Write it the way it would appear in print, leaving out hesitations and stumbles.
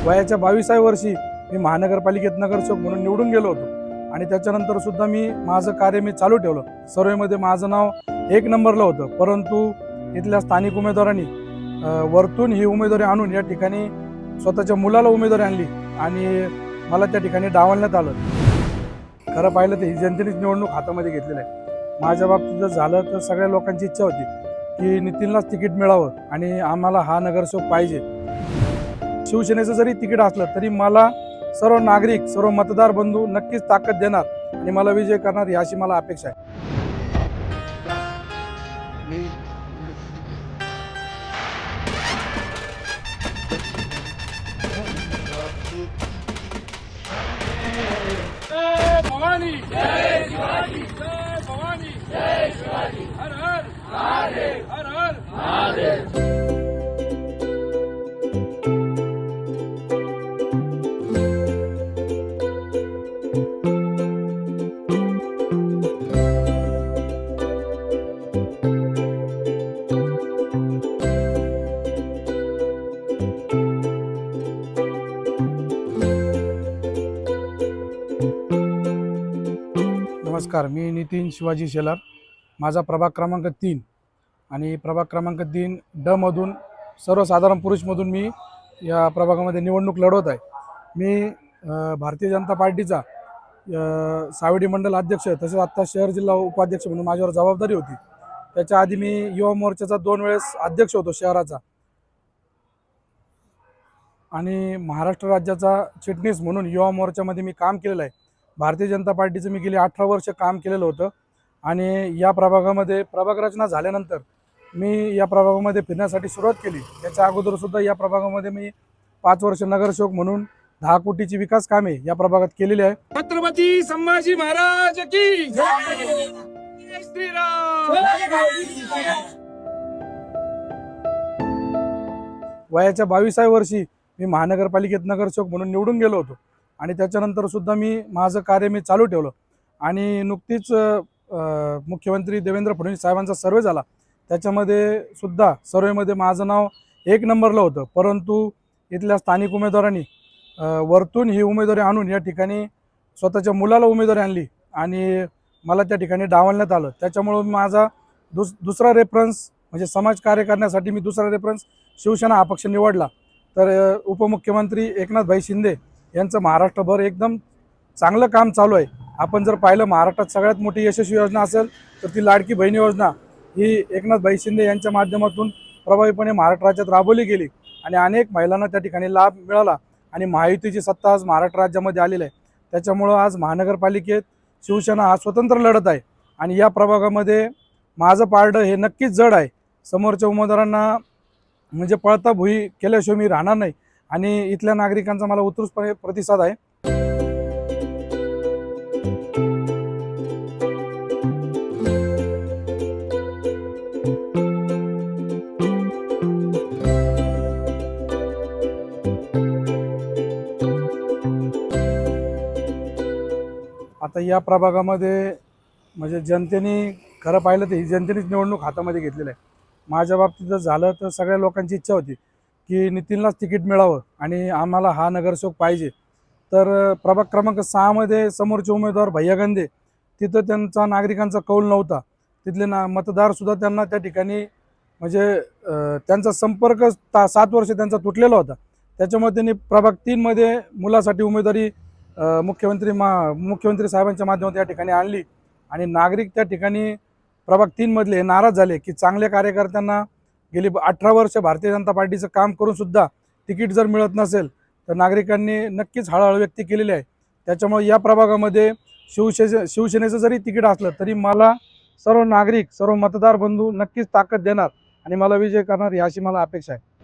वयाच्या 22व्या वर्षी मी महानगरपालिकेत नगरसेवक म्हणून निवडून गेलो होतो आणि त्याच्यानंतर सुद्धा मी माझं कार्य चालू ठेवलं। सर्वेमध्ये माझं नाव 1 नंबरला होतं, परंतु इथल्या स्थानिक उमेदवारांनी वरतून ही उमेदवारी आणून या ठिकाणी स्वतःच्या मुलाला उमेदवारी आणली आणि मला त्या ठिकाणी डावलण्यात आलं। खरं पाहिलं तर ही जनतेनेच निवडणूक हातामध्ये घेतलेली आहे। माझ्या बाबतीत जर झालं तर सगळ्या लोकांची इच्छा होती की नितीनलाच तिकीट मिळावं आणि आम्हाला हा नगरसेवक पाहिजे। शिवसेनेचं जरी तिकीट असलं तरी मला सर्व नागरिक, सर्व मतदार बंधू नक्कीच ताकद देणार आणि मला विजय करणार याची मला अपेक्षा आहे। भवानी जय शिवाजी, जय भवानी जय शिवाजी, हर हर महादेव, हर हर महादेव। नमस्कार, मी नितीन शिवाजी शेलार। माझा प्रभाग क्रमांक 3 आणि प्रभाग क्रमांक 3 ड मधून सर्वसाधारण पुरुषमधून मी या प्रभागामध्ये निवडणूक लढवत आहे। मी भारतीय जनता पार्टीचा सावडी मंडल अध्यक्ष तसेच आत्ता शहर जिल्हा उपाध्यक्ष म्हणून माझ्यावर जबाबदारी होती। त्याच्या आधी मी युवा मोर्चाचा 2 वेळेस अध्यक्ष होतो शहराचा आणि महाराष्ट्र राज्याचा चिटणीस म्हणून युवा मोर्चामध्ये मी काम केलेलं आहे। भारतीय जनता पार्टीचं मी गेली 18 वर्ष काम केलेलं होतं आणि या प्रभागामध्ये प्रभाग रचना झाल्यानंतर मी या प्रभागामध्ये फिरण्यासाठी सुरुवात केली। त्याच्या अगोदर सुद्धा या प्रभागामध्ये मी 5 वर्ष नगरसेवक म्हणून 10 कोटीची विकास कामे या प्रभागात केलेली आहे। छत्रपती संभाजी महाराज की जय, जय श्रीराम। वयाच्या 22व्या वर्षी मी महानगरपालिकेत नगरसेवक म्हणून निवडून गेलो होतो आणि त्याच्यानंतर सुद्धा मी माझं कार्य चालू ठेवलं आणि नुकतीच मुख्यमंत्री देवेंद्र फडणवीस साहेबांचा सर्वे झाला। त्याच्यामध्ये सुद्धा सर्वेमध्ये माझं नाव 1 नंबरला होतं, परंतु इथल्या स्थानिक उमेदवारांनी वरतून ही उमेदवारी आणून या ठिकाणी स्वतःच्या मुलाला उमेदवारी आणली आणि मला त्या ठिकाणी डावलण्यात आलं। त्याच्यामुळं माझा दुसरा रेफरन्स म्हणजे समाज कार्य करण्यासाठी मी दुसरा रेफरन्स शिवसेना हा पक्ष निवडला। तर उपमुख्यमंत्री एकनाथभाई शिंदे यांचं महाराष्ट्रभर एकदम चांगलं काम चालू आहे। आपण जर पाहिलं महाराष्ट्रात सगळ्यात मोठी यशस्वी योजना असेल तर ती लाडकी बहीण योजना ही एकनाथभाई शिंदे यांच्या माध्यमातून प्रभावीपणे महाराष्ट्र राज्यात राबवली गेली आणि अनेक महिलांना त्या ठिकाणी लाभ मिळाला आणि महायुतीची सत्ता आज महाराष्ट्र राज्यामध्ये आलेली आहे। त्याच्यामुळं आज महानगरपालिकेत शिवसेना हा स्वतंत्र लढत आहे आणि या प्रभागामध्ये माझं पारडं हे नक्कीच जड आहे। समोरच्या उमेदवारांना म्हणजे पळता भुई केल्याशिवाय मी राहणार नाही आणि इथल्या नागरिकांचा मला उत्कृष्टपणे प्रतिसाद आहे। आता या प्रभागामध्ये म्हणजे जनतेने खरं पाहिलं तर ही जनतेनेच निवडणूक हातामध्ये घेतलेली आहे। माझ्या बाबतीत जर झालं तर सगळ्या लोकांची इच्छा होती की नितीनलाच तिकीट मिळावं आणि आम्हाला हा नगरसेवक पाहिजे। तर प्रभाग क्रमांक 6 मध्ये समोरचे उमेदवार भैया गंदे, तिथं त्यांचा नागरिकांचा कौल नव्हता। तिथले मतदारसुद्धा त्यांना त्या ठिकाणी म्हणजे त्यांचा संपर्क 7 वर्ष त्यांचा तुटलेला होता। त्याच्यामुळे त्यांनी प्रभाग 3 मध्ये मुलासाठी उमेदवारी मुख्यमंत्री साहेबांच्या माध्यमातून या ठिकाणी आणली आणि नागरिक त्या ठिकाणी प्रभाग 3 मधले नाराज झाले की चांगल्या कार्यकर्त्यांना गेली 18 वर्ष भारतीय जनता पार्टीचं काम करून सुद्धा तिकीट जर मिळत नसेल तर नागरिकांनी नक्कीच हळहळ व्यक्त केलेली आहे। त्याच्यामुळे या प्रभागामध्ये शिवसेनेचं जरी तिकीट असलं तरी मला सर्व नागरिक, सर्व मतदार बंधू नक्कीच ताकद देणार आणि मला विजय करणार याची मला अपेक्षा आहे।